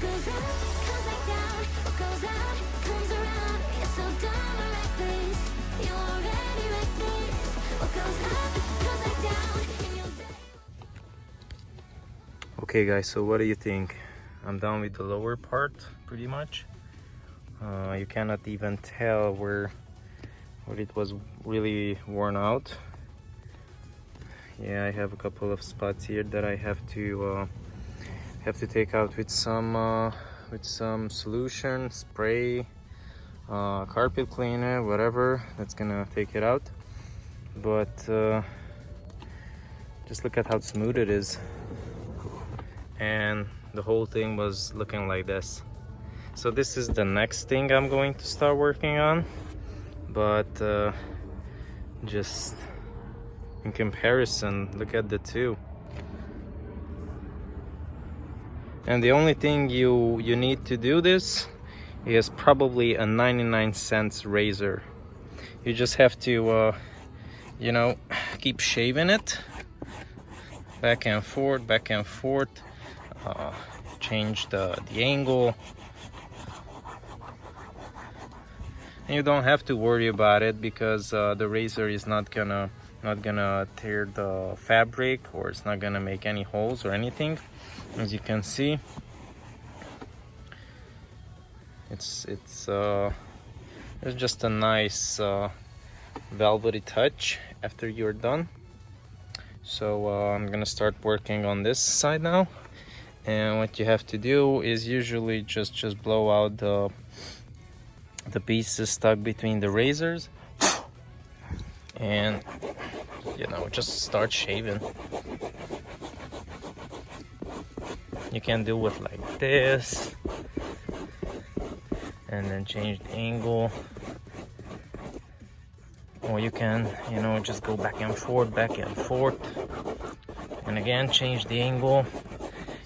goes up comes back down, what goes out comes around. You're so dumb or reckless, you're already reckless. What goes up comes back down in your day. Okay guys, so what do you think? I'm done with the lower part pretty much. You cannot even tell where it was really worn out. Yeah, I have a couple of spots here that I have to take out with some solution, spray, carpet cleaner, whatever that's gonna take it out. But just look at how smooth it is, and the whole thing was looking like this. So this is the next thing I'm going to start working on, but just in comparison, look at the two. And the only thing you need to do this is probably a 99-cent razor. You just have to you know, keep shaving it back and forth, change the angle. And you don't have to worry about it because the razor is not gonna tear the fabric, or it's not gonna make any holes or anything. As you can see, it's just a nice velvety touch after you're done. So I'm gonna start working on this side now, and what you have to do is usually just blow out the pieces stuck between the razors, and you know, just start shaving. You can do it like this, and then change the angle, or you can, you know, just go back and forth, and again change the angle.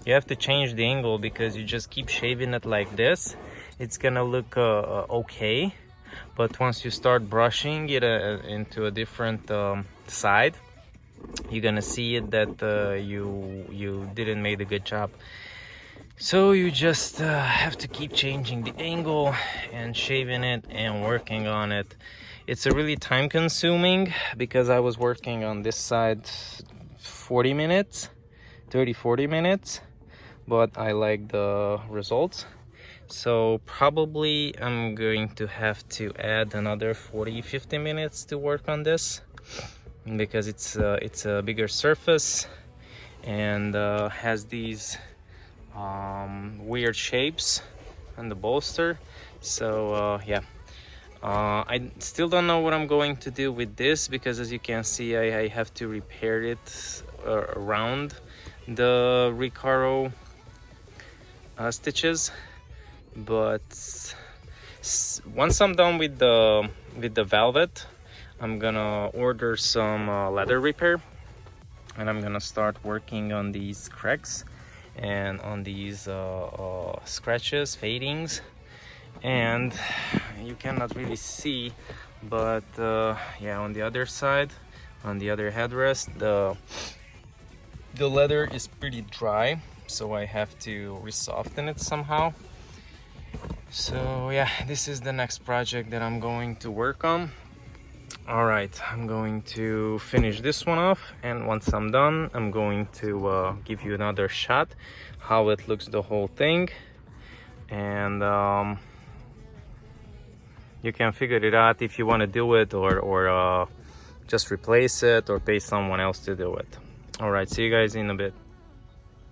You have to change the angle because you just keep shaving it like this, it's gonna look okay, but once you start brushing it into a different side, you're gonna see it that you didn't make a good job. So you just have to keep changing the angle and shaving it and working on it. It's a really time consuming because I was working on this side 40 minutes, 30-40 minutes, but I like the results. So probably I'm going to have to add another 40-50 minutes to work on this, because it's a bigger surface and has these weird shapes on the bolster. So yeah, I still don't know what I'm going to do with this, because as you can see, I have to repair it around the Recaro stitches. But once I'm done with the velvet, I'm gonna order some leather repair, and I'm gonna start working on these cracks and on these scratches, fadings. And you cannot really see, but yeah, on the other side, on the other headrest, the leather is pretty dry, so I have to re-soften it somehow. So yeah, this is the next project that I'm going to work on. All right, I'm going to finish this one off, and once I'm done, I'm going to give you another shot how it looks, the whole thing, and you can figure it out if you want to do it, or just replace it, or pay someone else to do it. All right, see you guys in a bit.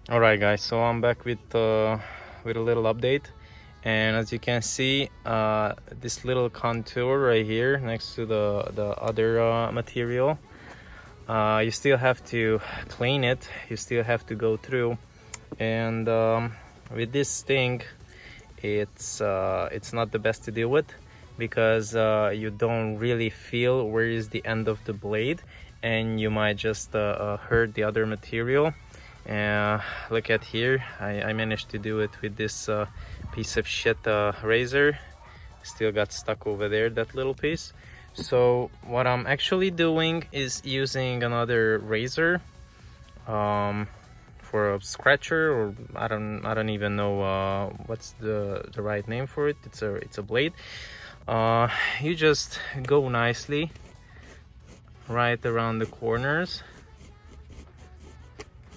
All right guys, so I'm back with a little update. And as you can see, this little contour right here next to the other material, you still have to clean it, you still have to go through. And with this thing, it's not the best to deal with, because you don't really feel where is the end of the blade, and you might just hurt the other material. Look at here, I managed to do it with this piece of shit razor. Still got stuck over there, that little piece. So what I'm actually doing is using another razor for for a scratcher, or I don't even know what's the right name for it. It's a blade. You just go nicely right around the corners,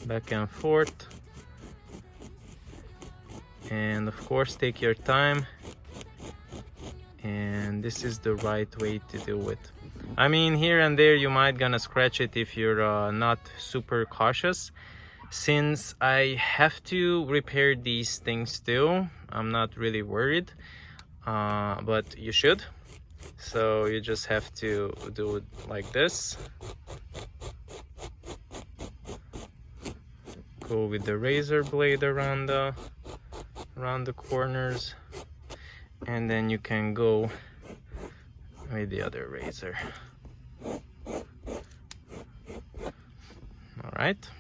back and forth, and of course take your time, and this is the right way to do it. I mean, here and there you might gonna scratch it if you're not super cautious. Since I have to repair these things too, I'm not really worried, but you should. So you just have to do it like this. Go with the razor blade around the corners, and then you can go with the other razor. All right.